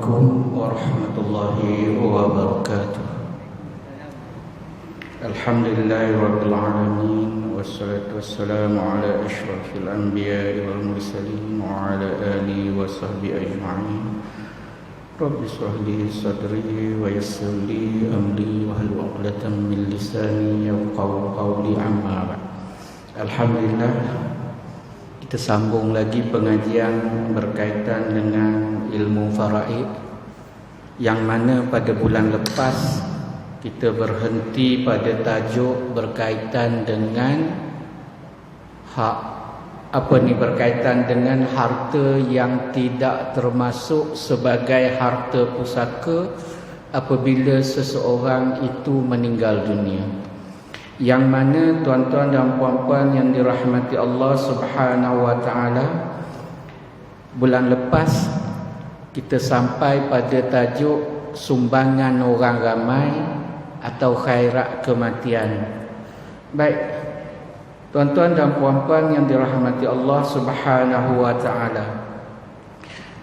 Assalamualaikum warahmatullahi wabarakatuh. Alhamdulillahirabbil alamin wassalatu wassalamu ala asyrafil anbiya'i wal mursalin wa ala alihi wa sahbihi ajma'in. Rabbi shrah li sadri wa yassir li amri wahlul 'uqdatam min lisani yafqahu qawli, amma ba'd. Alhamdulillah, kita sambung lagi pengajian berkaitan dengan ilmu faraid, yang mana pada bulan lepas kita berhenti pada tajuk berkaitan dengan berkaitan dengan harta yang tidak termasuk sebagai harta pusaka apabila seseorang itu meninggal dunia. Yang mana tuan-tuan dan puan-puan yang dirahmati Allah Subhanahu wa taala, bulan lepas kita sampai pada tajuk sumbangan orang ramai atau khairat kematian. Baik, tuan-tuan dan puan-puan yang dirahmati Allah Subhanahu wa taala,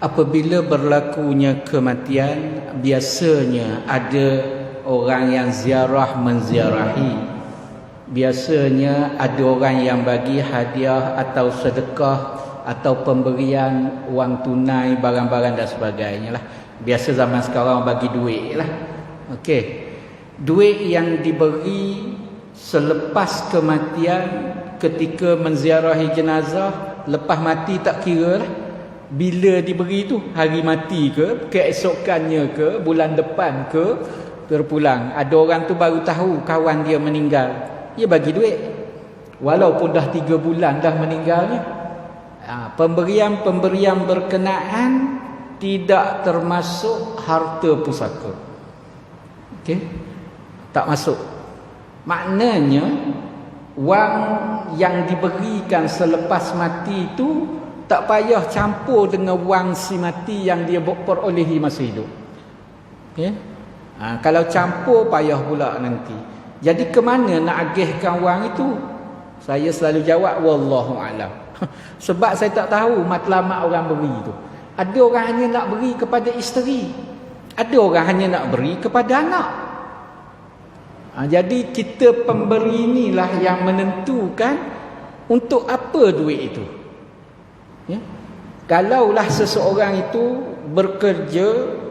apabila berlakunya kematian, biasanya ada orang yang ziarah menziarahi. Biasanya ada orang yang bagi hadiah atau sedekah atau pemberian wang tunai, barang-barang dan sebagainya lah. Biasa zaman sekarang bagi duit lah. Okey. Duit yang diberi selepas kematian, ketika menziarahi jenazah, lepas mati tak kira lah. Bila diberi tu, hari mati ke, keesokannya ke, bulan depan ke, terpulang. Ada orang tu baru tahu kawan dia meninggal, dia bagi duit walaupun dah 3 bulan dah meninggalnya. Pemberian berkenaan tidak termasuk harta pusaka. Okey, tak masuk. Maknanya wang yang diberikan selepas mati itu tak payah campur dengan wang si mati yang dia perolehi masa hidup. Okey, kalau campur payah pula nanti. Jadi ke mana nak agihkan wang itu? Saya selalu jawab wallahu alam. Sebab saya tak tahu matlamat orang beri itu. Ada orang hanya nak beri kepada isteri, ada orang hanya nak beri kepada anak. Jadi kita pemberi inilah yang menentukan untuk apa duit itu. Ya? Kalaulah seseorang itu bekerja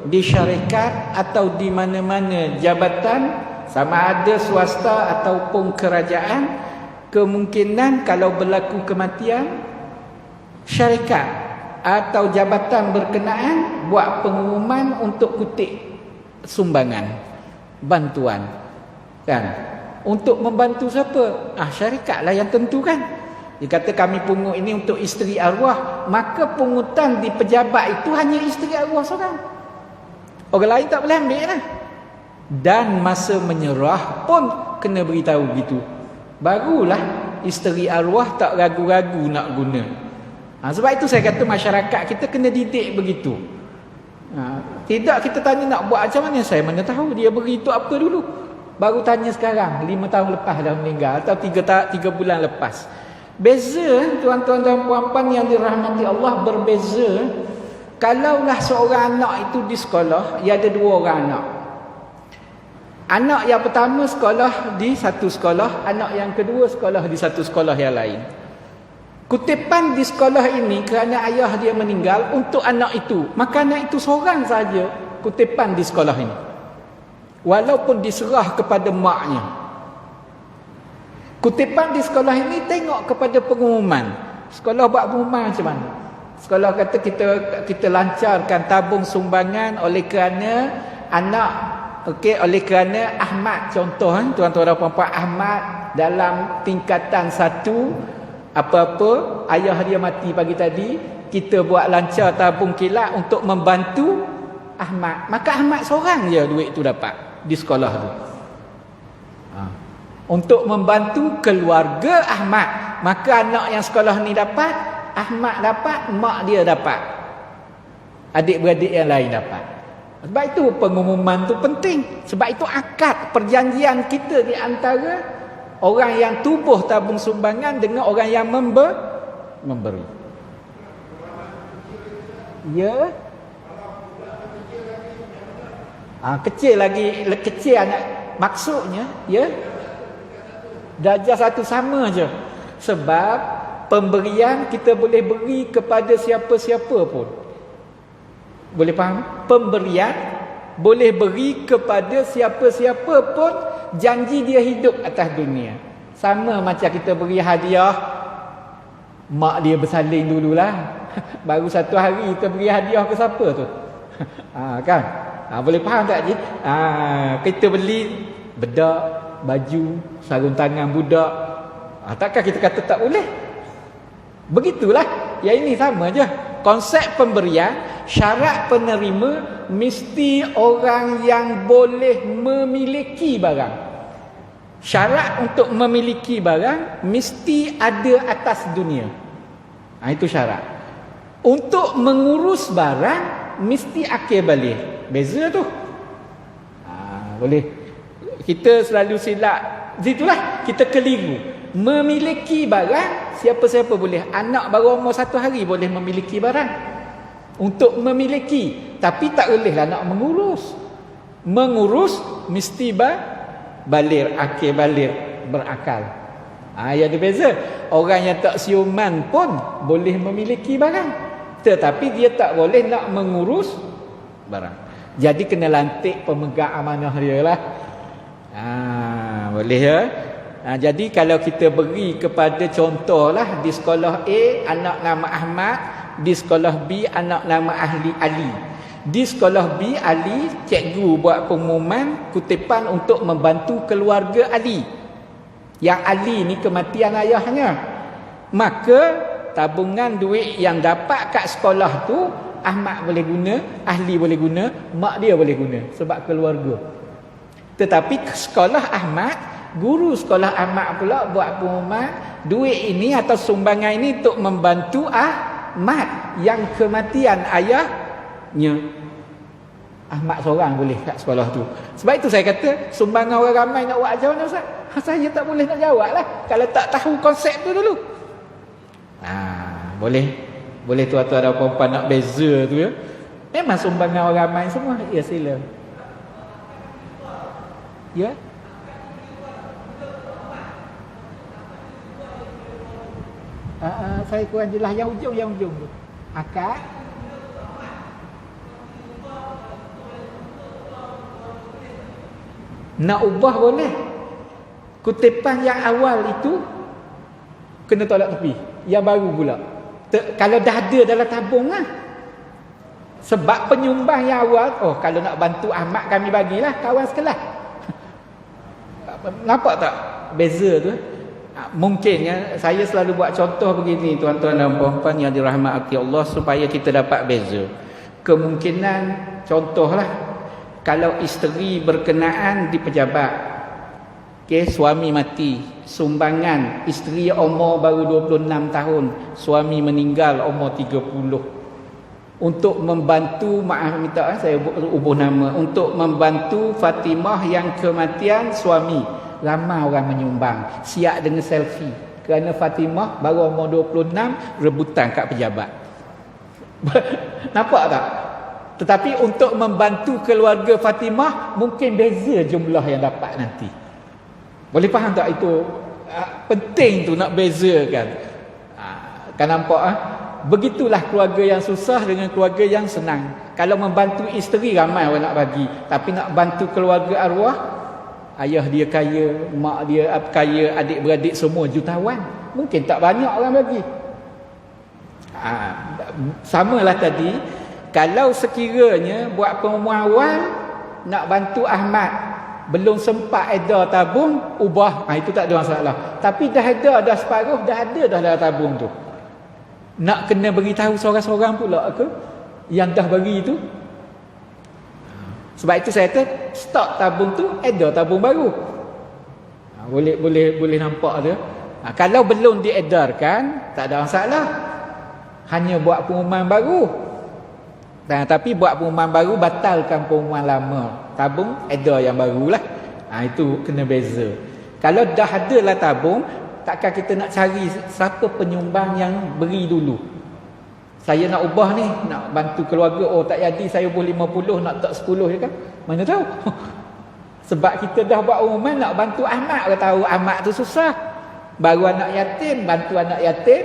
di syarikat atau di mana-mana jabatan, sama ada swasta ataupun kerajaan, kemungkinan kalau berlaku kematian, syarikat atau jabatan berkenaan buat pengumuman untuk kutip sumbangan, bantuan, kan? Untuk membantu siapa? Syarikatlah yang tentukan. Dia kata kami pungut ini untuk isteri arwah, maka pungutan di pejabat itu hanya isteri arwah seorang. Orang lain tak boleh ambil lah. Dan masa menyerah pun kena beritahu gitu. Barulah isteri arwah tak ragu-ragu nak guna. Sebab itu saya kata masyarakat kita kena didik begitu. Tidak kita tanya nak buat macam mana, saya mana tahu dia beri itu apa dulu. Baru tanya sekarang, 5 tahun lepas dah meninggal atau 3 bulan lepas. Beza tuan-tuan dan puan-puan yang dirahmati Allah, berbeza. Kalaulah seorang anak itu di sekolah, ia ada 2 orang anak. Anak yang pertama sekolah di satu sekolah, anak yang kedua sekolah di satu sekolah yang lain. Kutipan di sekolah ini kerana ayah dia meninggal untuk anak itu, maka anak itu seorang saja kutipan di sekolah ini, walaupun diserah kepada maknya. Kutipan di sekolah ini tengok kepada pengumuman. Sekolah buat pengumuman macam mana? Sekolah kata kita lancarkan tabung sumbangan oleh kerana anak, okey, oleh kerana Ahmad, contoh tuan-tuan dan puan-puan, Ahmad dalam tingkatan 1 apa-apa, ayah dia mati pagi tadi, kita buat lancar tabung kilat untuk membantu Ahmad. Maka Ahmad seorang je duit tu dapat di sekolah tu. Untuk membantu keluarga Ahmad, maka anak yang sekolah ni dapat, Ahmad dapat, mak dia dapat, adik-beradik yang lain dapat. Sebab itu pengumuman tu penting. Sebab itu akad perjanjian kita di antara orang yang tubuh tabung sumbangan dengan orang yang memberi. Ya. Kecil lagi, kecil anak. Maksudnya, ya, darjah satu sama je. Sebab pemberian kita boleh beri kepada siapa-siapa pun. Boleh faham? Pemberian boleh beri kepada siapa-siapa pun, janji dia hidup atas dunia. Sama macam kita beri hadiah, mak dia bersalin dululah. Baru satu hari kita beri hadiah ke siapa tu? Kan? Boleh faham tak, Cik? Kita beli bedak, baju, sarung tangan budak. Takkan kita kata tak boleh? Begitulah. Yang ini sama je. Konsep pemberian, syarat penerima mesti orang yang boleh memiliki barang. Syarat untuk memiliki barang mesti ada atas dunia. Itu syarat. Untuk mengurus barang mesti akil balik. Beza tu. Boleh. Kita selalu silap. Itulah kita keliru. Memiliki barang, siapa-siapa boleh. Anak baru umur 1 hari boleh memiliki barang. Untuk memiliki. Tapi tak bolehlah nak mengurus. Mengurus mesti balir, akil balir, berakal. Yang ada beza. Orang yang tak siuman pun boleh memiliki barang. Tetapi dia tak boleh nak mengurus barang. Jadi kena lantik pemegang amanah dia lah. Boleh ya. Jadi kalau kita beri kepada, contohlah di sekolah A anak nama Ahmad, di sekolah B anak nama Ali. Di sekolah B Ali, cikgu buat pengumuman kutipan untuk membantu keluarga Ali. Yang Ali ni kematian ayahnya. Maka tabungan duit yang dapat kat sekolah tu, Ahmad boleh guna, Ahli boleh guna, mak dia boleh guna sebab keluarga. Tetapi sekolah Ahmad, guru sekolah Ahmad pula buat pengumuman, duit ini atau sumbangan ini untuk membantu Ahmad yang kematian ayahnya. Ahmad seorang boleh kat sekolah tu. Sebab itu saya kata, sumbangan orang ramai nak buat ajar mana Ustaz? Saya tak boleh nak jawab lah kalau tak tahu konsep tu dulu. Boleh tuan-tuan dan puan-puan nak beza tu ya. Memang sumbangan orang ramai semua. Ya, sila. Ya. Saya kurang jelas yang ujung tu. Akad. Nak ubah boleh. Kutipan yang awal itu kena tolak tepi. Yang baru pula. Kalau dah ada dalam tabung lah. Sebab penyumbang yang awal, kalau nak bantu Ahmad kami bagilah kawan sekelas. Nampak tak beza tu? Mungkinnya saya selalu buat contoh begini tuan-tuan dan puan-puan yang dirahmati Allah supaya kita dapat beza. Kemungkinan contohlah kalau isteri berkenaan di pejabat, suami mati, sumbangan isteri umur baru 26 tahun, suami meninggal umur 30. Untuk membantu, maaf minta saya ubah nama, untuk membantu Fatimah yang kematian suami, ramai orang menyumbang, siap dengan selfie kerana Fatimah baru umur 26 rebutan kat pejabat. Nampak tak? Tetapi untuk membantu keluarga Fatimah mungkin beza jumlah yang dapat nanti. Boleh faham tak itu? Penting tu nak bezakan. Kan nampak begitulah keluarga yang susah dengan keluarga yang senang. Kalau membantu isteri ramai orang nak bagi, tapi nak bantu keluarga arwah, ayah dia kaya, mak dia kaya, adik-beradik semua jutawan, mungkin tak banyak orang bagi. Samalah tadi, kalau sekiranya buat pengumuman awal nak bantu Ahmad, belum sempat edar tabung, ubah, itu tak ada masalah. Tapi dah edar dah separuh, dah ada dah dalam tabung tu, nak kena beritahu seorang-seorang pula ke yang dah bagi tu. Sebab itu saya kata stop tabung tu, edar tabung baru. Boleh nampak dia. Kalau belum diedarkan tak ada masalah, hanya buat pengumuman baru. Tapi buat pengumuman baru, batalkan pengumuman lama, tabung edar yang barulah. Itu kena beza. Kalau dah ada lah tabung, takkan kita nak cari siapa penyumbang yang beri dulu. Saya nak ubah ni, nak bantu keluarga, oh tak jadi, saya boleh 50, nak tak 10 je kan? Mana tahu. Sebab kita dah buat umuman nak bantu Ahmad, orang tahu Ahmad tu susah. Baru anak yatim, bantu anak yatim,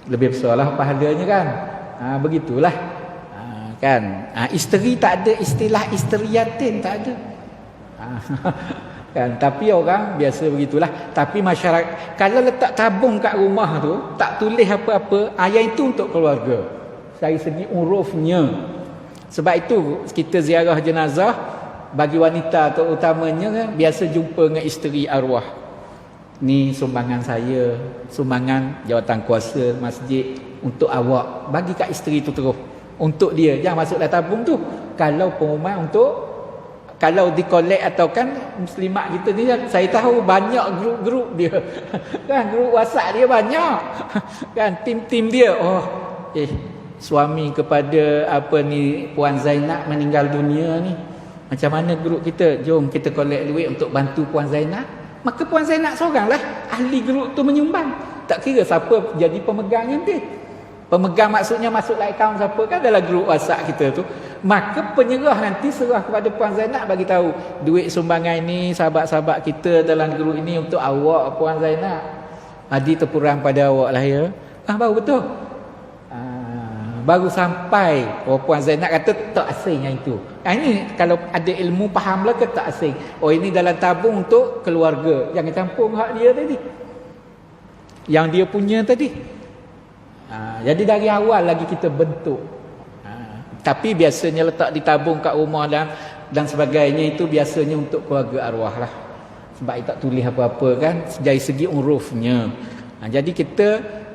lebih besarlah pahalanya kan. Begitulah. Kan? Isteri tak ada istilah isteri yatim, tak ada. Kan, tapi orang biasa begitulah. Tapi masyarakat kalau letak tabung kat rumah tu tak tulis apa-apa, yang itu untuk keluarga dari segi urufnya. Sebab itu kita ziarah jenazah bagi wanita terutamanya kan, biasa jumpa dengan isteri arwah. Ni sumbangan saya, sumbangan jawatan kuasa masjid untuk awak, bagi kat isteri tu terus untuk dia, jangan masuk dalam tabung tu. Kalau pengumuman untuk, kalau dikolek atau kan muslimat kita ni, saya tahu banyak grup-grup dia kan, grup WhatsApp dia banyak kan, tim-tim dia. Suami kepada apa ni, Puan Zainab meninggal dunia ni, macam mana grup kita, jom kita kolek duit untuk bantu Puan Zainab. Maka Puan Zainab seoranglah ahli grup tu menyumbang, tak kira siapa jadi pemegang nanti. Pemegang maksudnya masuk dalam akaun siapa kan, dalam grup WhatsApp kita tu. Maka penyerah nanti serah kepada Puan Zainab, bagi tahu duit sumbangan ini sahabat-sahabat kita dalam grup ini untuk awak Puan Zainab. Adi terpulang pada awak lah ya. Baru betul. Baru sampai, Puan Zainab kata tak asing yang itu. Ini kalau ada ilmu fahamlah ke tak asing. Ini dalam tabung untuk keluarga. Jangan campur hak dia tadi, yang dia punya tadi. Jadi dari awal lagi kita bentuk. Tapi biasanya letak di tabung kat rumah dan sebagainya itu biasanya untuk keluarga arwah lah. Sebab tak tulis apa-apa kan, dari segi urufnya. Jadi kita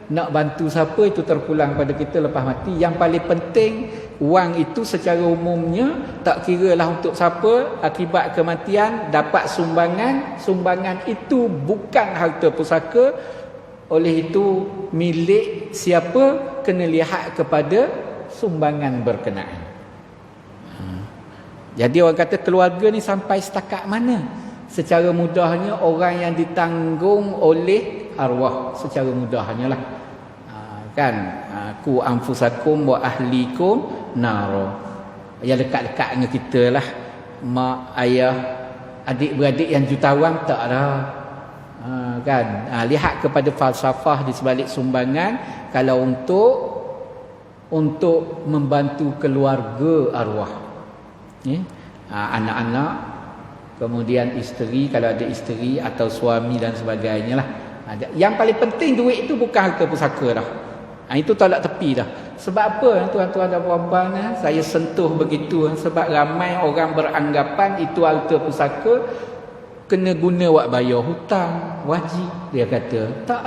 nak bantu siapa itu terpulang pada kita lepas mati. Yang paling penting, wang itu secara umumnya tak kira lah untuk siapa, akibat kematian dapat sumbangan. Sumbangan itu bukan harta pusaka, oleh itu milik siapa kena lihat kepada sumbangan berkenaan. Jadi orang kata keluarga ni sampai setakat mana? Secara mudahnya orang yang ditanggung oleh arwah, secara mudahnya lah. Kan, ku anfusakum wa ahlikum naro. Yang dekat-dekat dengan kita lah, mak, ayah, adik-beradik yang jutawan tak ada. Kan, lihat kepada falsafah di sebalik sumbangan. Kalau untuk membantu keluarga arwah, anak-anak, kemudian isteri kalau ada isteri, atau suami dan sebagainya lah. Yang paling penting duit itu bukan harta pusaka dah. Itu tolak tepi dah. Sebab apa tuan-tuan dan puan-puan, saya sentuh begitu sebab ramai orang beranggapan itu harta pusaka, kena guna buat bayar hutang, wajib. Dia kata tak,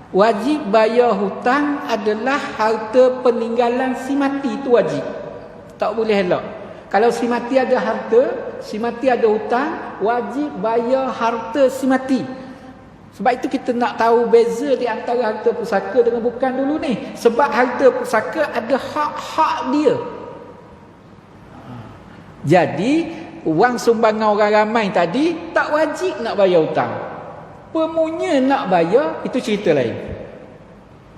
wajib bayar hutang adalah harta peninggalan si mati, itu wajib, tak boleh elak. Kalau si mati ada harta, si mati ada hutang, wajib bayar harta si mati. Sebab itu kita nak tahu beza di antara harta pusaka dengan bukan dulu ni. Sebab harta pusaka ada hak-hak dia. Jadi wang sumbangan orang ramai tadi tak wajib nak bayar hutang. Pemunya nak bayar, itu cerita lain.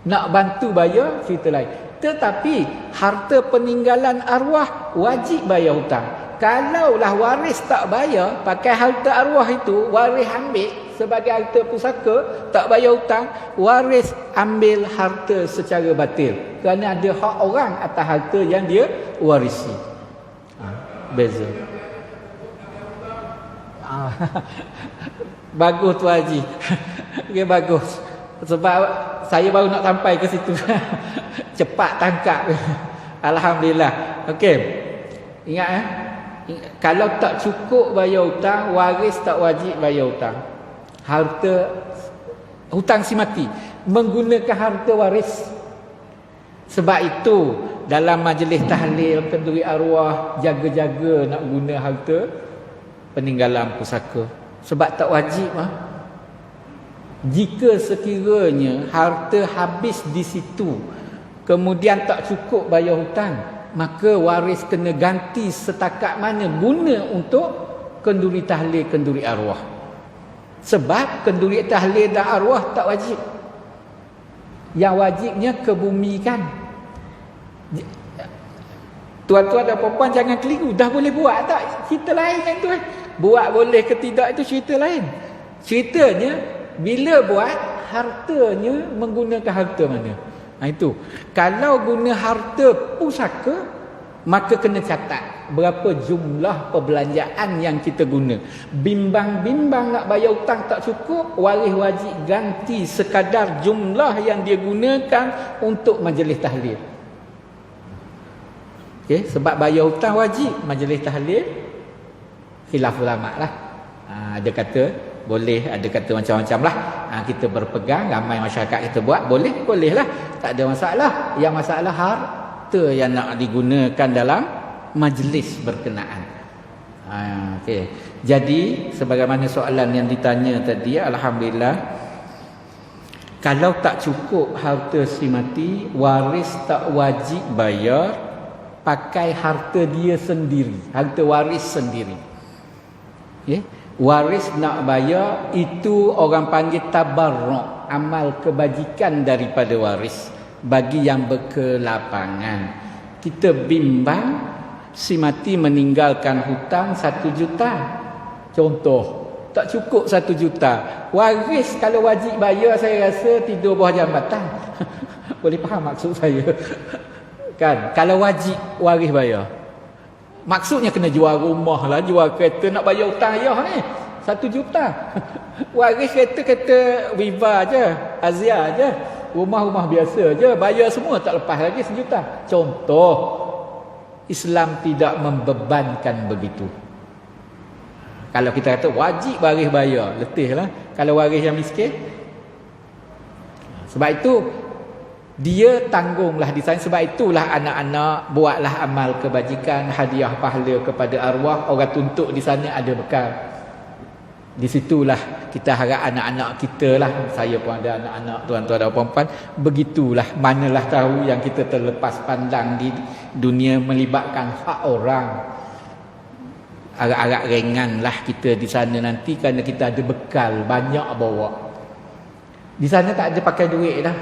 Nak bantu bayar, cerita lain. Tetapi harta peninggalan arwah wajib bayar hutang. Kalaulah waris tak bayar, pakai harta arwah itu, waris ambil sebagai harta pusaka, tak bayar hutang, waris ambil harta secara batil. Kerana ada hak orang atas harta yang dia warisi. Beza. Bagus tu Haji. Okay, bagus. Sebab saya baru nak sampai ke situ. Cepat tangkap. Alhamdulillah. Okey. Ingat kalau tak cukup bayar hutang, waris tak wajib bayar hutang. Harta hutang si mati menggunakan harta waris. Sebab itu dalam majlis tahlil kenduri arwah, jaga-jaga nak guna harta peninggalan pusaka. Sebab tak wajib Jika sekiranya harta habis di situ, kemudian tak cukup bayar hutang, maka waris kena ganti setakat mana guna untuk kenduri tahlil, kenduri arwah. Sebab kenduri tahlil dan arwah tak wajib. Yang wajibnya kebumikan. Tuan-tuan dan puan-puan jangan keliru. Dah boleh buat tak? Cerita lain kan tuan. Buat boleh ke tidak itu cerita lain. Ceritanya bila buat, hartanya menggunakan harta mana? Itu. Kalau guna harta pusaka, maka kena catat berapa jumlah perbelanjaan yang kita guna. Bimbang-bimbang nak bayar hutang tak cukup, waris wajib ganti sekadar jumlah yang dia gunakan untuk majlis tahlil. Okey, sebab bayar hutang wajib, majlis tahlil khilaf ulama lah. Ada kata boleh, ada kata macam-macam lah. Kita berpegang, ramai masyarakat kita buat, boleh lah, tak ada masalah. Yang masalah harta yang nak digunakan dalam majlis berkenaan. Okay. Jadi sebagaimana soalan yang ditanya tadi, alhamdulillah, kalau tak cukup harta si mati, waris tak wajib bayar, pakai harta dia sendiri, harta waris sendiri. Okay. Waris nak bayar, itu orang panggil tabarruk, amal kebajikan daripada waris bagi yang berkelapangan. Kita bimbang si mati meninggalkan hutang 1 juta. Contoh, tak cukup 1 juta. Waris kalau wajib bayar, saya rasa tidur bawah jambatan. Boleh faham maksud saya? Kan? Kalau wajib waris bayar, maksudnya kena jual rumah lah, jual kereta, nak bayar hutang ayah ni 1 juta. Waris kereta Viva je, Azia je, rumah-rumah biasa je, bayar semua tak lepas lagi 1 juta. Contoh, Islam tidak membebankan begitu. Kalau kita kata wajib waris bayar, letih lah kalau waris yang miskin. Sebab itu dia tanggunglah di sana. Sebab itulah anak-anak buatlah amal kebajikan, hadiah pahala kepada arwah. Orang tuntut di sana ada bekal. Di situlah kita harap anak-anak kita lah, saya pun ada anak-anak, tuan-tuan dan puan-puan, begitulah. Manalah tahu yang kita terlepas pandang di dunia melibatkan hak orang. Agak-agak ringanlah kita di sana nanti kerana kita ada bekal banyak bawa. Di sana tak ada pakai duit dah.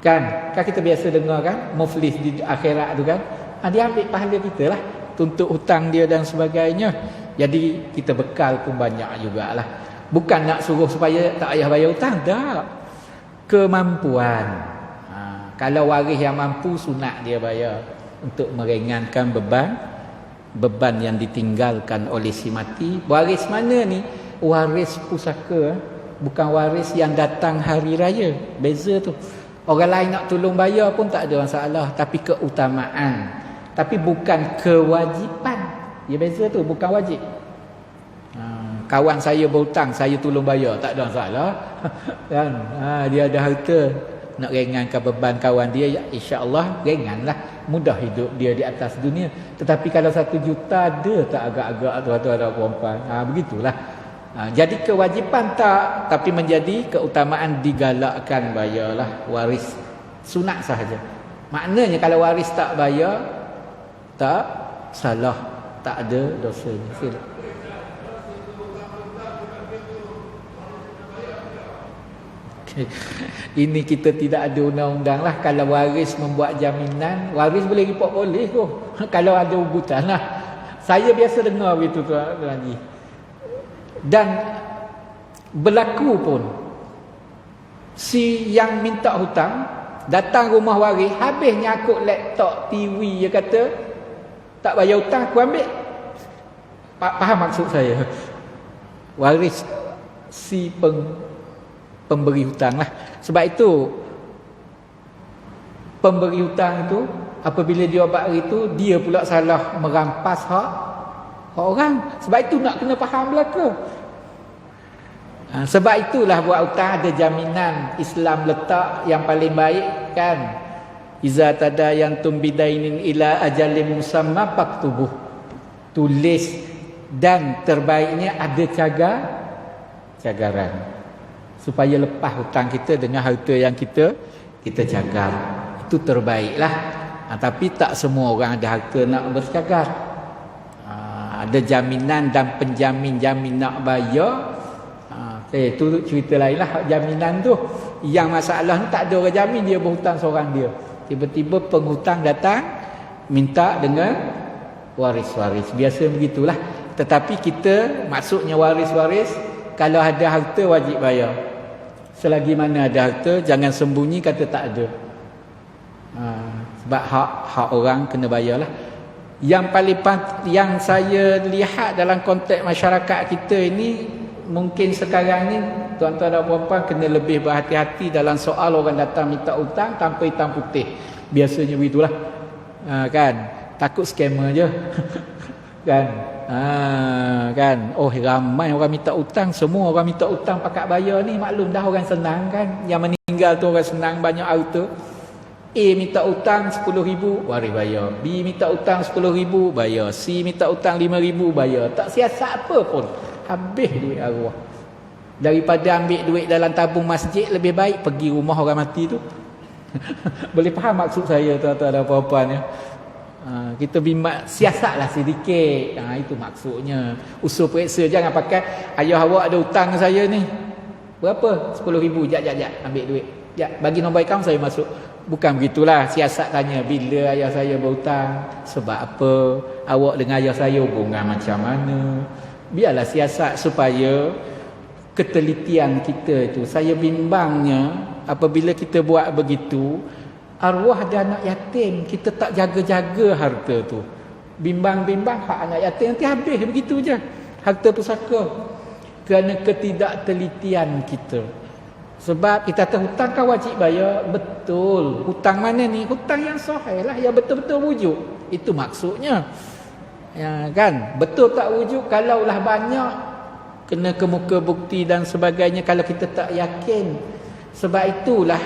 Kan kita biasa dengar kan, muflis di akhirat tu kan, dia ambil pahala kita lah, tuntut hutang dia dan sebagainya. Jadi kita bekal pun banyak jugalah. Bukan nak suruh supaya tak payah bayar hutang, tak. Kemampuan. Kalau waris yang mampu, sunat dia bayar untuk meringankan beban yang ditinggalkan oleh si mati. Waris mana ni? Waris pusaka, bukan waris yang datang hari raya. Beza tu. Orang lain nak tolong bayar pun tak ada masalah, tapi keutamaan, tapi bukan kewajipan. Ya, beza tu, bukan wajib. Kawan saya berhutang, saya tolong bayar, tak ada masalah. Kan? Dia ada harta, nak ringankan beban kawan dia, ya, insya-Allah ringanlah, mudah hidup dia di atas dunia. Tetapi kalau 1 juta ada tak agak-agak tuan-tuan dan puan-puan? Begitulah. Jadi kewajipan tak, tapi menjadi keutamaan digalakkan bayarlah waris. Sunat sahaja. Maknanya kalau waris tak bayar, tak salah, tak ada dosanya. Sila. Okay. Ini kita tidak ada undang-undang lah. Kalau waris membuat jaminan, waris boleh report boleh kok. Kalau ada ugutan lah. Saya biasa dengar begitu tuan lagi. Dan berlaku pun si yang minta hutang datang rumah waris, habis nyakut laptop, TV, dia kata tak bayar hutang, aku ambil. Faham maksud saya? Waris si pemberi hutang lah. Sebab itu pemberi hutang itu apabila dia buat itu, dia pula salah merampas hak orang. Sebab itu nak kena faham belaka. Sebab itulah buat hutang ada jaminan. Islam letak yang paling baik kan, iza tadayantum bidainin ila ajalin musamma faktubuh, tulis, dan terbaiknya ada cagaran supaya lepas hutang kita dengan harta yang kita cagar. Itu terbaiklah. Tapi tak semua orang ada harta nak bercagar. Ada jaminan dan penjamin nak bayar, Tu cerita lain lah. Jaminan tu, yang masalah ni tak ada orang jamin, dia berhutang seorang dia. Tiba-tiba penghutang datang minta dengan waris-waris. Biasa begitulah. Tetapi kita, maksudnya waris-waris, kalau ada harta wajib bayar. Selagi mana ada harta, jangan sembunyi kata tak ada. Sebab hak orang kena bayarlah. Yang paling yang saya lihat dalam konteks masyarakat kita ini, mungkin sekarang ni tuan-tuan dan puan-puan kena lebih berhati-hati dalam soal orang datang minta hutang tanpa hitam putih. Biasanya begitulah. Kan? Takut scammer je. Kan? Kan? Oh, ramai orang minta hutang, semua orang minta hutang pakat bayar ni, maklum dah orang senang kan. Yang meninggal tu orang senang, banyak harta. A minta hutang 10,000, waris bayar. B minta hutang 10,000, bayar. C minta hutang 5,000, bayar. Tak siasat apa pun, habis duit arwah. Daripada ambil duit dalam tabung masjid, lebih baik pergi rumah orang mati tu. Boleh faham maksud saya tuan-tuan dan puan-puan ya? Kita bimbang, siasatlah sedikit. Itu maksudnya. Usul periksa, jangan pakai ayah awak ada hutang saya ni. Berapa? 10,000. Jap, ambil duit. Jap, bagi nombor akaun saya masuk. Bukan begitulah. Siasat tanya, bila ayah saya berhutang, sebab apa, awak dengan ayah saya hubungan macam mana. Biarlah siasat supaya ketelitian kita itu. Saya bimbangnya apabila kita buat begitu, arwah ada anak yatim, kita tak jaga-jaga harta tu. Bimbang-bimbang hak anak yatim, nanti habis begitu je harta pusaka. Kerana ketidaktelitian kita. Sebab kita tahu hutang kan wajib bayar. Betul. Hutang mana ni? Hutang yang sahih lah, yang betul-betul wujud. Itu maksudnya. Ya, kan? Betul tak wujud? Kalaulah banyak, kena kemuka bukti dan sebagainya. Kalau kita tak yakin. Sebab itulah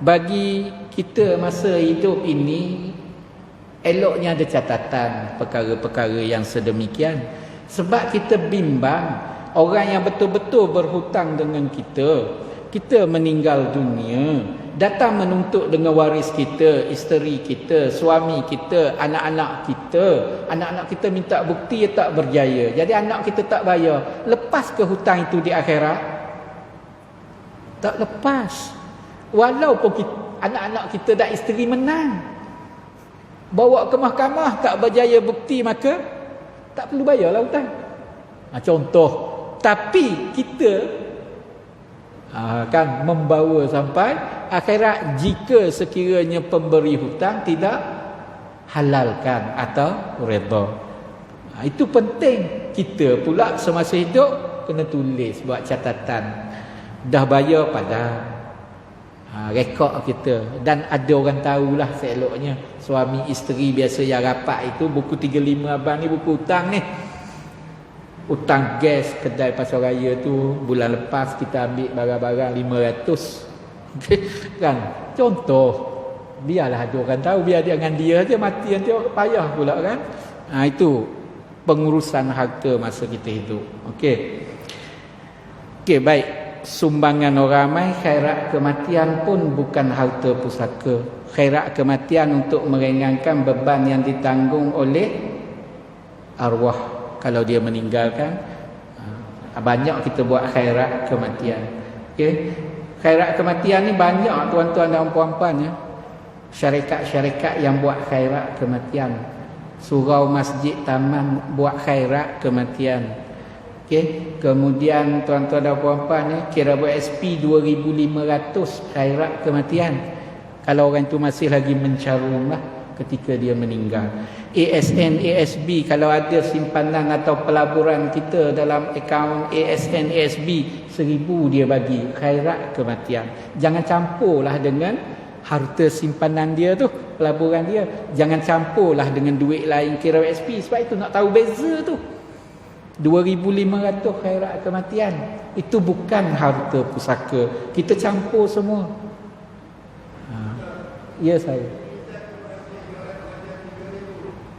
bagi kita masa hidup ini, eloknya ada catatan perkara-perkara yang sedemikian. Sebab kita bimbang orang yang betul-betul berhutang dengan kita, kita meninggal dunia, datang menuntut dengan waris kita, isteri kita, suami kita, anak-anak kita. Anak-anak kita minta bukti, tak berjaya. Jadi anak kita tak bayar. Lepas ke hutang itu di akhirat? Tak lepas. Walaupun anak-anak kita dan isteri menang, bawa ke mahkamah, tak berjaya bukti, maka tak perlu bayarlah hutang. Contoh. Tapi kita kan membawa sampai akhirat jika sekiranya pemberi hutang tidak halalkan atau redha. Itu penting. Kita pula semasa hidup kena tulis, buat catatan. Dah bayar pada rekod kita. Dan ada orang tahulah seeloknya. Suami isteri biasa yang rapat itu, buku 35 abang ni buku hutang ni. Hutang gas kedai pasar raya tu, bulan lepas kita ambil barang-barang 500. Kan? Contoh. Biarlah ada orang tahu, biar dia dengan dia je mati nanti payah pula kan. Itu pengurusan harta masa kita hidup. Okey, baik. Sumbangan orang ramai, khairat kematian pun bukan harta pusaka. Khairat kematian untuk meringankan beban yang ditanggung oleh arwah kalau dia meninggalkan. Banyak kita buat khairat kematian. Okey, khairat kematian ni banyak tuan-tuan dan puan-puan ya. Syarikat-syarikat yang buat khairat kematian, surau, masjid, taman buat khairat kematian. Okey, kemudian tuan-tuan dan puan-puan ya, kira buat SP 2,500 khairat kematian. Kalau orang itu masih lagi mencarum lah ketika dia meninggal. ASN, ASB, kalau ada simpanan atau pelaburan kita dalam akaun ASN, ASB, 1,000 dia bagi khairat kematian. Jangan campurlah dengan harta simpanan dia tu, pelaburan dia. Jangan campurlah dengan duit lain kira SP. Sebab itu nak tahu beza tu. 2,500 khairat kematian. Itu bukan harta pusaka. Kita campur semua. Ya saya.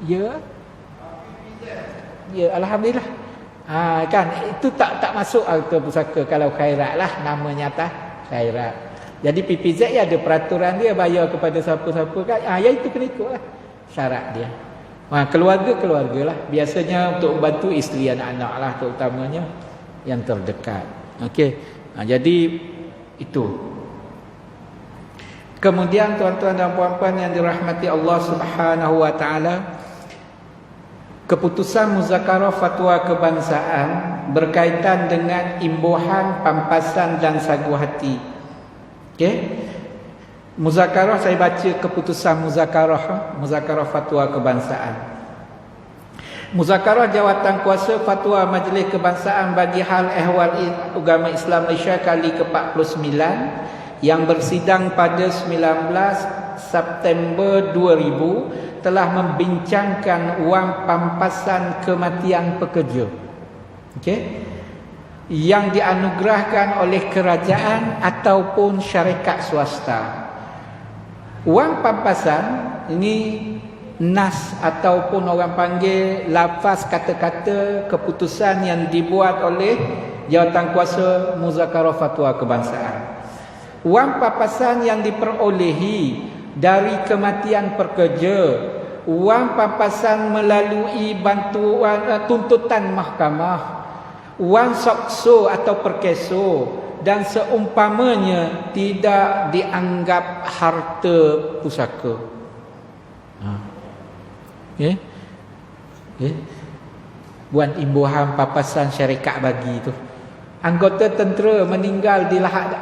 Ya, alhamdulillah. Kan itu tak masuk harta pusaka kalau khairat lah namanya atas khairat. Jadi PPZ ya ada peraturan dia, bayar kepada siapa-siapa kan. Ya itu kena ikutlah syarat dia. Keluarga lah. Biasanya untuk membantu isteri anak-anak lah terutamanya yang terdekat. Okey. Jadi itu. Kemudian tuan-tuan dan puan-puan yang dirahmati Allah Subhanahu wa taala, keputusan muzakarah fatwa kebangsaan berkaitan dengan imbuhan, pampasan dan sagu hati. Okey. Muzakarah, saya baca keputusan muzakarah fatwa kebangsaan. Muzakarah jawatan kuasa fatwa Majlis Kebangsaan bagi hal ehwal agama Islam Malaysia kali ke-49 yang bersidang pada 19 September 2000 telah membincangkan wang pampasan kematian pekerja. Okey. Yang dianugerahkan oleh kerajaan ataupun syarikat swasta. Wang pampasan ini nas ataupun orang panggil lafaz kata-kata keputusan yang dibuat oleh Jawatankuasa Muzakarah Fatwa Kebangsaan. Wang pampasan yang diperolehi dari kematian pekerja, wang pampasan melalui bantuan tuntutan mahkamah, wang sokso atau perkeso dan seumpamanya tidak dianggap harta pusaka. Buat imbuhan pampasan syarikat bagi tu. Anggota tentera meninggal di lahad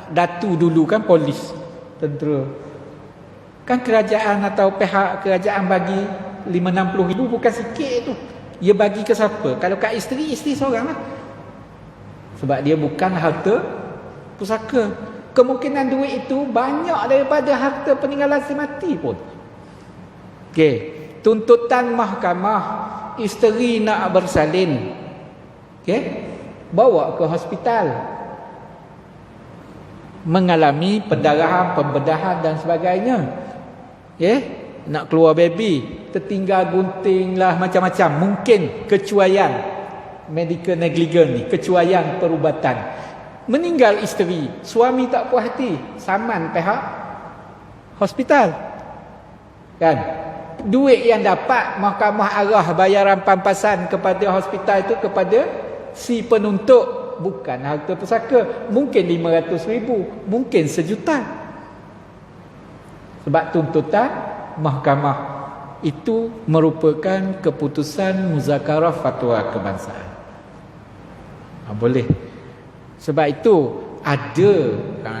datu dulu kan, polis, tentera. Kan kerajaan atau pihak kerajaan bagi 5-60 ribu, bukan sikit tu. Dia bagi ke siapa? Kalau kat isteri seorang lah. Sebab dia bukan harta pusaka. Kemungkinan duit itu banyak daripada harta peninggalan si mati pun. Okey, tuntutan mahkamah, isteri nak bersalin. Okey, bawa ke hospital. Mengalami pendarahan, pembedahan dan sebagainya. Nak keluar baby, tertinggal gunting lah, macam-macam. Mungkin kecuaian medical negligence ni, kecuaian perubatan. Meninggal isteri, suami tak puas hati, saman pihak hospital. Kan? Duit yang dapat mahkamah arah bayaran pampasan kepada hospital itu kepada si penuntut, bukan harta pusaka. Mungkin 500 ribu, mungkin 1 juta. Sebab tuntutan mahkamah itu merupakan keputusan muzakarah fatwa kebangsaan. Boleh. Sebab itu ada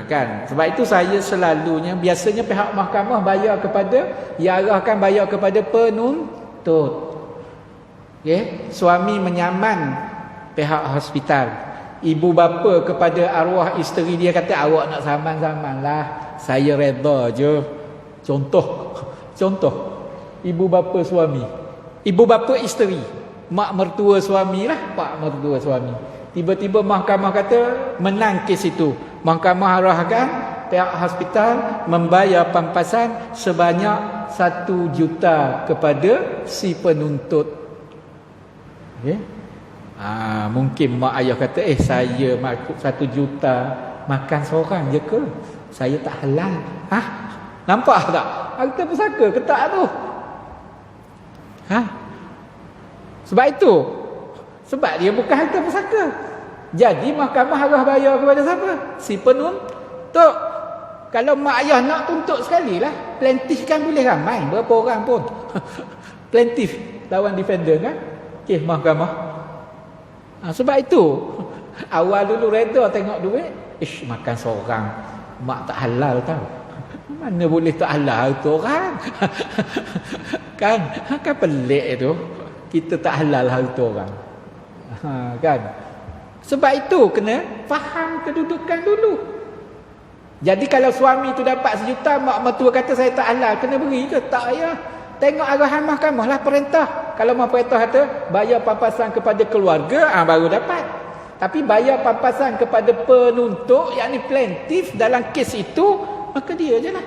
kan. Sebab itu saya selalunya, biasanya pihak mahkamah bayar kepada, arahkan bayar kepada penuntut. Suami menyaman pihak hospital. Ibu bapa kepada arwah isteri dia kata, awak nak saman-saman lah, saya redha je. Contoh ibu bapa suami, ibu bapa isteri, mak mertua suami lah, pak mertua suami. Tiba-tiba mahkamah kata menang kes itu. Mahkamah arahkan pihak hospital membayar pampasan sebanyak 1 juta kepada si penuntut. Mungkin mak ayah kata, saya 1 juta makan seorang je ke? Saya tak halal. Nampak tak? Harta pusaka ketak tu. Sebab itu. Sebab dia bukan harta pusaka. Jadi mahkamah harus bayar kepada siapa? Si penuntut. Kalau mak ayah nak tuntut sekali lah. Plaintiff kan boleh ramai, berapa orang pun. Plaintiff lawan defender kan, kes mahkamah. Sebab itu awal dulu reda tengok duit, makan seorang, mak tak halal tau. Mana boleh tak halal tu orang. Kan pelik tu. Kita tak halal harta orang. Kan? Sebab itu kena faham kedudukan dulu. Jadi kalau suami tu dapat 1 juta, mak mertua kata saya tak halal, kena beri ke? Tak ya. Tengok arahan mahkamah lah, perintah. Kalau mak perintah kata bayar pampasan kepada keluarga, baru dapat. Tapi bayar pampasan kepada penuntut, yakni plaintiff dalam kes itu, maka dia je lah.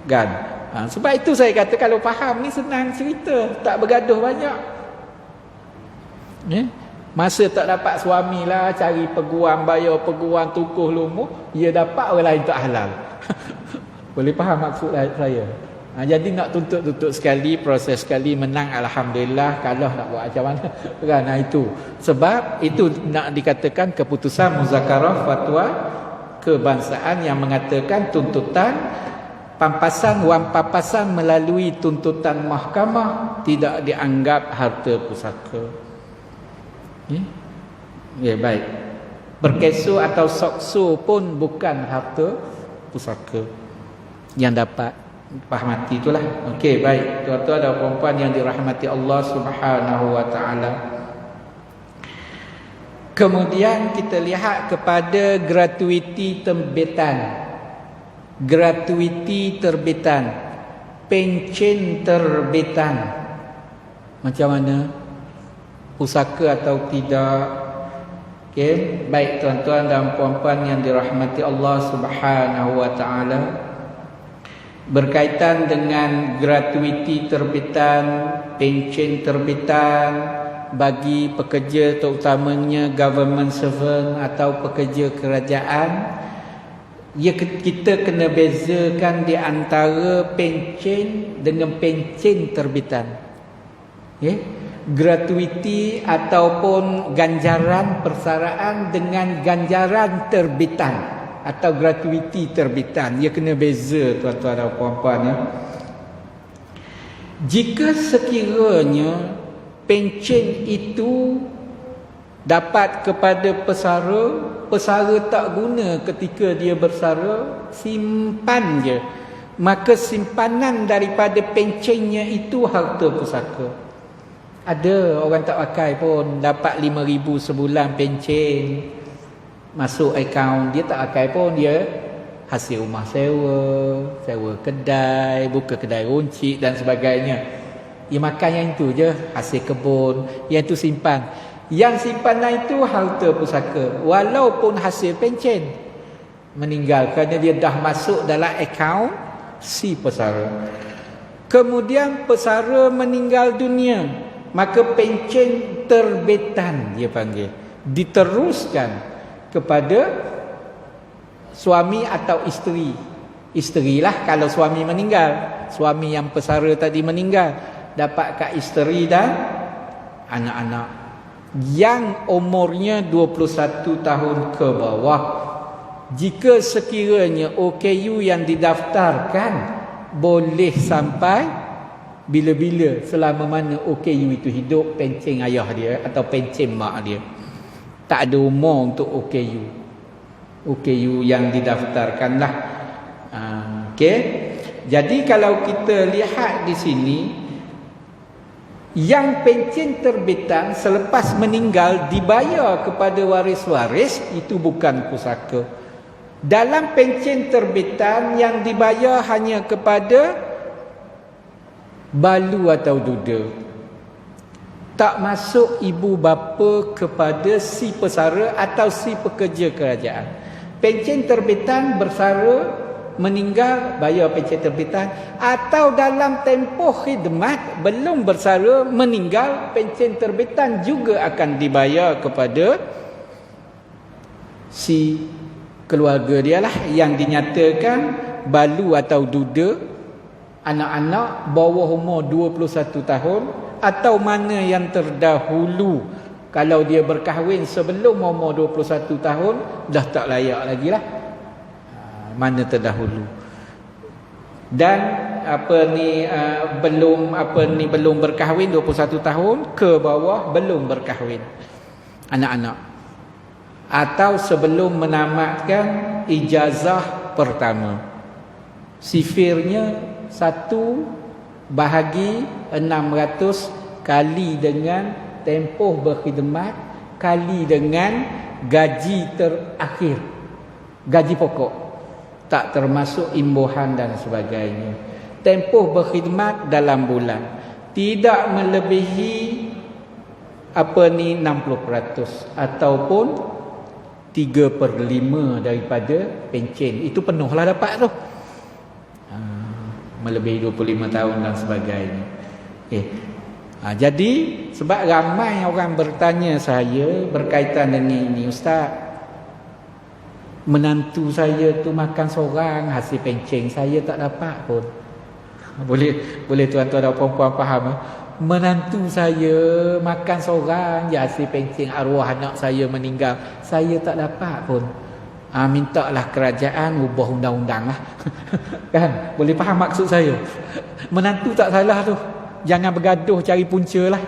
Kan? Sebab itu saya kata kalau faham ni senang cerita, tak bergaduh banyak. Masa tak dapat suami lah, cari peguam, bayar peguam, tukuh lumur, dia dapat orang lain tak halal. Boleh faham maksud saya? Jadi nak tuntut sekali, proses sekali, menang alhamdulillah, kalah nak buat macam mana kan. Itu sebab itu nak dikatakan keputusan muzakarah fatwa kebangsaan yang mengatakan tuntutan pampasan wan papasan melalui tuntutan mahkamah tidak dianggap harta pusaka. Ya, baik. Berkesu atau sokso pun bukan harta pusaka yang dapat fahmati itulah. Okey, baik. Tuan-tuan dan puan-puan yang dirahmati Allah Subhanahu wa taala. Kemudian kita lihat kepada gratuiti terbitan. Gratuiti terbitan. Pencen terbitan. Macam mana? Pusaka atau tidak? Okey, baik tuan-tuan dan puan-puan yang dirahmati Allah Subhanahu wa taala. Berkaitan dengan gratuiti terbitan, pencen terbitan bagi pekerja terutamanya government servant atau pekerja kerajaan, kita kena bezakan di antara pencen dengan pencen terbitan. Gratuiti ataupun ganjaran persaraan dengan ganjaran terbitan atau gratuiti terbitan, ia kena beza tuan-tuan dan puan-puan ya. Jika sekiranya pencen itu dapat kepada pesara, pesara tak guna ketika dia bersara, simpan je, maka simpanan daripada pencennya itu harta pusaka. Ada orang tak pakai pun dapat 5,000 sebulan pencen masuk akaun, dia tak pakai pun, dia hasil rumah sewa kedai, buka kedai runcit dan sebagainya. Dia makan yang itu je, hasil kebun, yang itu simpan. Yang simpanan itu harta pusaka walaupun hasil pencen. Meninggal kerana dia dah masuk dalam akaun si pesara. Kemudian pesara meninggal dunia, maka pencen terbitan dia panggil, diteruskan kepada suami atau isteri. Isterilah kalau suami meninggal. Suami yang pesara tadi meninggal, dapat kat isteri dan anak-anak yang umurnya 21 tahun ke bawah. Jika sekiranya OKU yang didaftarkan boleh sampai bila-bila, selama mana OKU itu hidup, pencen ayah dia atau pencen mak dia. Tak ada umur untuk OKU. OKU yang didaftarkan lah. Okey. Jadi kalau kita lihat di sini, yang pencen terbitan selepas meninggal dibayar kepada waris-waris, itu bukan pusaka. Dalam pencen terbitan yang dibayar hanya kepada balu atau duda, tak masuk ibu bapa kepada si pesara atau si pekerja kerajaan. Pencen terbitan bersara meninggal, bayar pencen terbitan, atau dalam tempoh khidmat belum bersara meninggal, pencen terbitan juga akan dibayar kepada si keluarga dia lah, yang dinyatakan balu atau duda, anak-anak bawah umur 21 tahun atau mana yang terdahulu. Kalau dia berkahwin sebelum umur 21 tahun, dah tak layak lagi lah. Mana terdahulu. Dan belum berkahwin 21 tahun ke bawah, belum berkahwin anak-anak. Atau sebelum menamatkan ijazah pertama. Sifirnya 1 bahagi 600 kali dengan tempoh berkhidmat kali dengan gaji terakhir, gaji pokok, tak termasuk imbuhan dan sebagainya. Tempoh berkhidmat dalam bulan tidak melebihi 60% ataupun 3/5 daripada pencen. Itu penuhlah dapat tu. Melebihi 25 tahun dan sebagainya. Jadi sebab ramai orang bertanya saya berkaitan dengan ini, Ustaz, menantu saya tu makan seorang, hasil pencen saya tak dapat pun. Boleh tuan-tuan dan puan-puan faham. Menantu saya makan seorang je hasil pencen arwah anak saya meninggal. Saya tak dapat pun. Mintalah kerajaan ubah undang-undang lah. Kan? Boleh faham maksud saya? Menantu tak salah tu. Jangan bergaduh cari punca lah.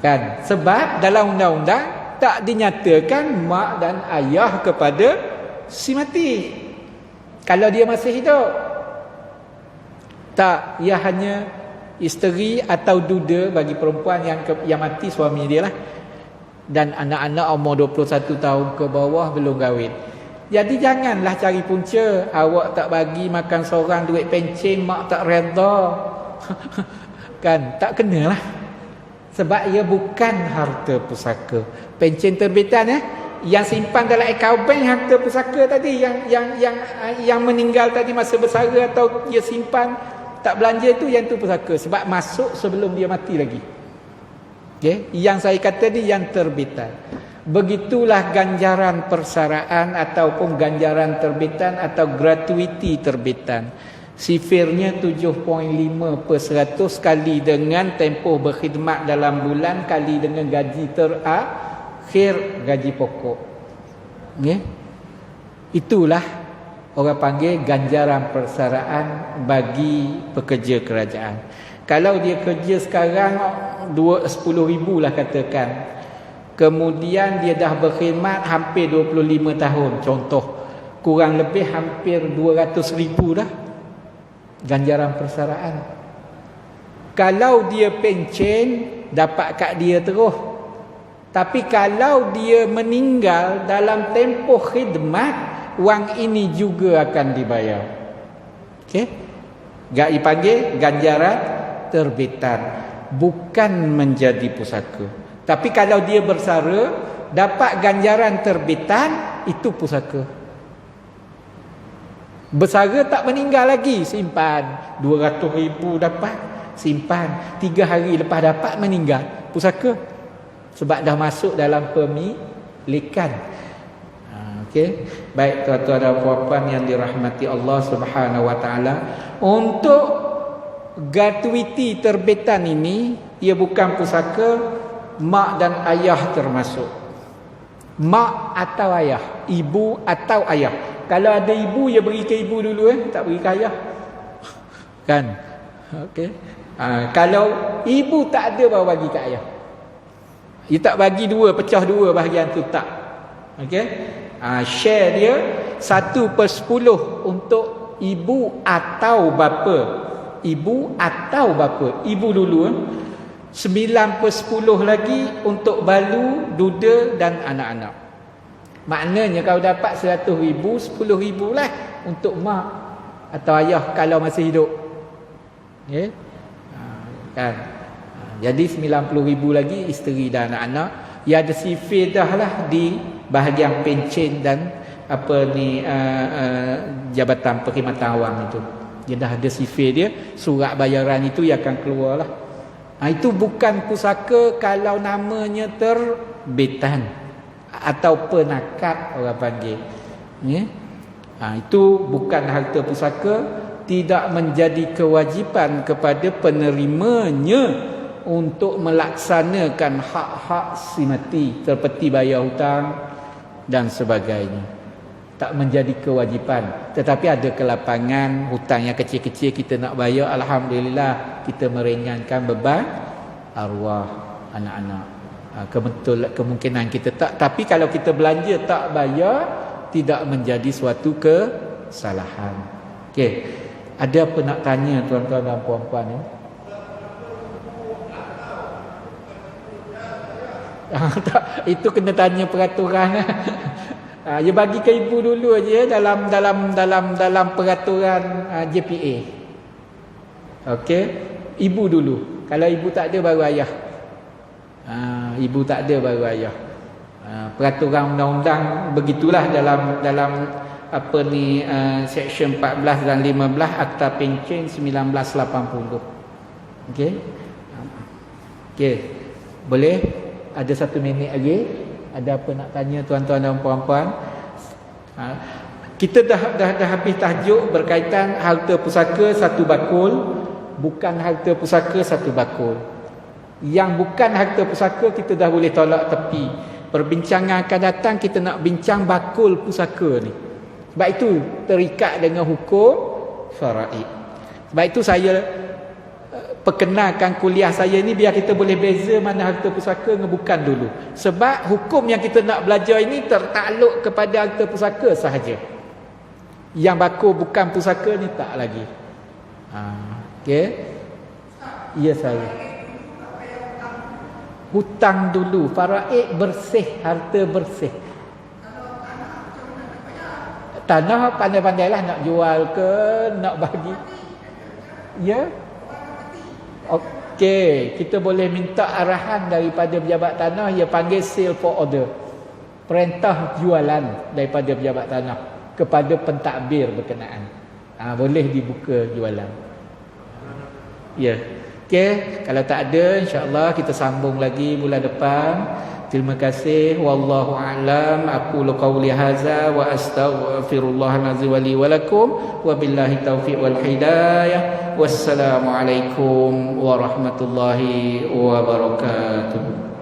Kan? Sebab dalam undang-undang tak dinyatakan mak dan ayah kepada si mati. Kalau dia masih hidup. Tak, ia hanya isteri atau duda bagi perempuan yang mati suami dia lah. Dan anak-anak umur 21 tahun ke bawah belum kahwin. Jadi janganlah cari punca. Awak tak bagi makan seorang duit pencen, mak tak redha. Kan, tak kenalah. Sebab ia bukan harta pusaka. Pencen terbitan yang simpan dalam akaun bank harta pusaka tadi, yang meninggal tadi masa bersara atau dia simpan tak belanja tu, yang tu pusaka. Sebab masuk sebelum dia mati lagi. Okay? Yang saya kata ni yang terbitan. Begitulah ganjaran persaraan ataupun ganjaran terbitan atau gratuiti terbitan. Sifirnya 7.5% kali dengan tempoh berkhidmat dalam bulan kali dengan gaji terakhir, gaji pokok. Okay? Itulah orang panggil ganjaran persaraan bagi pekerja kerajaan. Kalau dia kerja sekarang 10,000 lah katakan, kemudian dia dah berkhidmat hampir 25 tahun contoh, kurang lebih hampir 200,000 dah ganjaran persaraan. Kalau dia pencen, dapat kat dia terus. Tapi kalau dia meninggal dalam tempoh khidmat, wang ini juga akan dibayar. Okey? Dipanggil ganjaran terbitan, bukan menjadi pusaka. Tapi kalau dia bersara, dapat ganjaran terbitan, itu pusaka. Bersara tak meninggal lagi, simpan 200,000 dapat, simpan 3 hari lepas dapat meninggal, pusaka. Sebab dah masuk dalam pemilikan. Okey, baik tuan-tuan dan puan-puan yang dirahmati Allah Subhanahu wa taala, untuk gratuiti terbitan ini ia bukan pusaka, mak dan ayah termasuk. Mak atau ayah, ibu atau ayah. Kalau ada ibu, ia beri ke ibu dulu, tak beri ke ayah. Kan? Okey. Kalau ibu tak ada, baru bagi ke ayah. Dia tak bagi dua, pecah dua bahagian tu, tak. Okey. Share dia 1/10 untuk ibu atau bapa. Ibu atau bapa. Ibu dulu. 9/10 lagi untuk balu, duda dan anak-anak. Maknanya kalau dapat 100,000, 10,000 lah untuk mak atau ayah kalau masih hidup. Okay? Kan? Jadi 90,000 lagi isteri dan anak-anak. Ya ada sifir dah lah di bahagian pencen dan Jabatan Perkhidmatan Awam itu. Dia dah ada sifir dia, surat bayaran itu yang akan keluar lah. Itu bukan pusaka kalau namanya terbitan atau penakat orang panggil. Itu bukan harta pusaka, tidak menjadi kewajipan kepada penerimanya untuk melaksanakan hak-hak si mati seperti bayar hutang dan sebagainya. Tak menjadi kewajipan, tetapi ada kelapangan hutang yang kecil-kecil kita nak bayar, alhamdulillah kita meringankan beban arwah anak-anak. Kemungkinan kita tak, tapi kalau kita belanja tak bayar, tidak menjadi suatu kesalahan. Okey. Ada apa nak tanya tuan-tuan dan puan-puan ni? Tak, itu kena tanya peraturan. Ya bagi ke ibu dulu aja dalam peraturan JPA. Okey, ibu dulu. Kalau ibu tak ada baru ayah. Ibu tak ada baru ayah. Peraturan undang-undang begitulah dalam section 14 dan 15 Akta Pencen 1980. Okey. Okey. Boleh? Ada 1 minit lagi. Ada apa nak tanya tuan-tuan dan puan-puan? Kita dah habis tajuk berkaitan harta pusaka satu bakul, bukan harta pusaka satu bakul. Yang bukan harta pusaka kita dah boleh tolak tepi. Perbincangan akan datang kita nak bincang bakul pusaka ni. Sebab itu terikat dengan hukum faraid. Sebab itu saya perkenalkan kuliah saya ni biar kita boleh beza mana harta pusaka dengan bukan dulu. Sebab hukum yang kita nak belajar ini tertakluk kepada harta pusaka sahaja. Yang bakul bukan pusaka ni tak lagi. Okey. Ya saya. Hutang dulu, faraid bersih, harta bersih. Tanah pandai-pandailah nak jual ke, nak bagi. Ya. Okey, kita boleh minta arahan daripada pejabat tanah, ia panggil sale for order. Perintah jualan daripada pejabat tanah kepada pentadbir berkenaan. Boleh dibuka jualan. Ya. Okey, kalau tak ada insya-Allah kita sambung lagi bulan depan. Terima kasih. Wallahu a'lam. Aqulu qawli hadza wa astaghfirullahal azim wa li wa lakum wa billahi taufiq wal hidayah. Wassalamu alaikum warahmatullahi wabarakatuh.